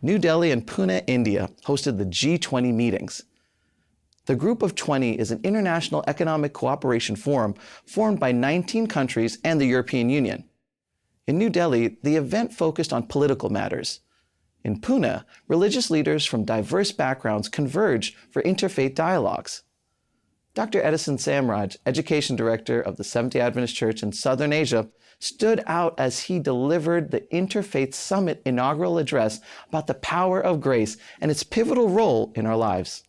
New Delhi and Pune, India hosted the G20 meetings. The Group of 20 is an international economic cooperation forum formed by 19 countries and the European Union. In New Delhi, the event focused on political matters. In Pune, religious leaders from diverse backgrounds converged for interfaith dialogues. Dr. Edison Samraj, Education Director of the Seventh-day Adventist Church in Southern Asia, stood out as he delivered the Interfaith Summit inaugural address about the power of grace and its pivotal role in our lives.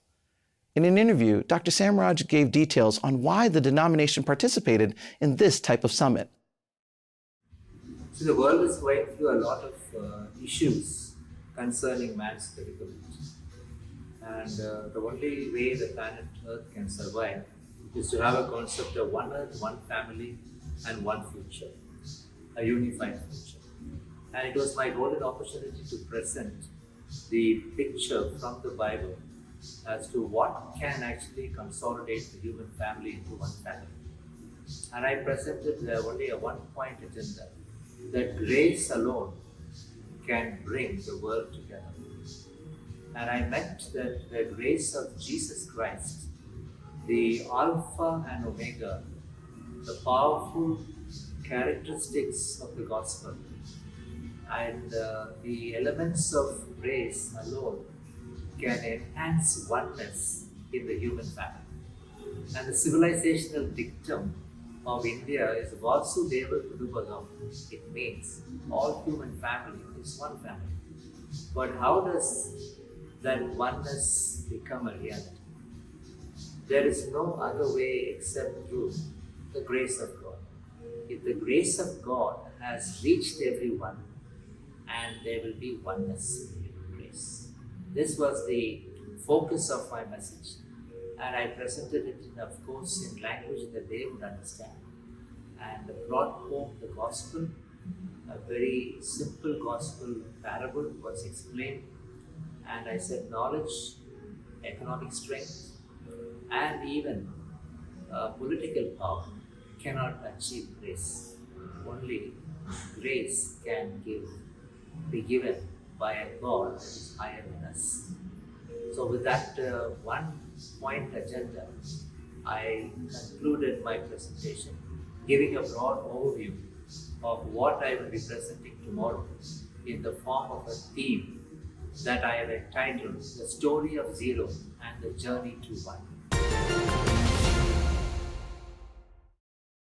In an interview, Dr. Samraj gave details on why the denomination participated in this type of summit. So the world is going through a lot of issues concerning man's predicament. And the only way the planet Earth can survive is to have a concept of one Earth, one family, and one future, a unified future. And it was my golden opportunity to present the picture from the Bible as to what can actually consolidate the human family into one family. And I presented only a one-point agenda, that grace alone can bring the world together. And I meant that the grace of Jesus Christ, the Alpha and Omega, the powerful characteristics of the gospel, and the elements of grace alone can enhance oneness in the human family. And the civilizational dictum of India is Vasudeva Kudumbalam. It means all human family is one family. But how does that oneness become a reality? There is no other way except through the grace of God. If the grace of God has reached everyone, and there will be oneness in human grace. This was the focus of my message, and I presented it, of course, in language that they would understand, and brought home the gospel. A very simple gospel parable was explained, and I said knowledge, economic strength, and even political power cannot achieve grace. Only grace can be given by a God that is higher than us. So with that one-point agenda, I concluded my presentation, giving a broad overview of what I will be presenting tomorrow in the form of a theme that I have entitled The Story of Zero and the Journey to One.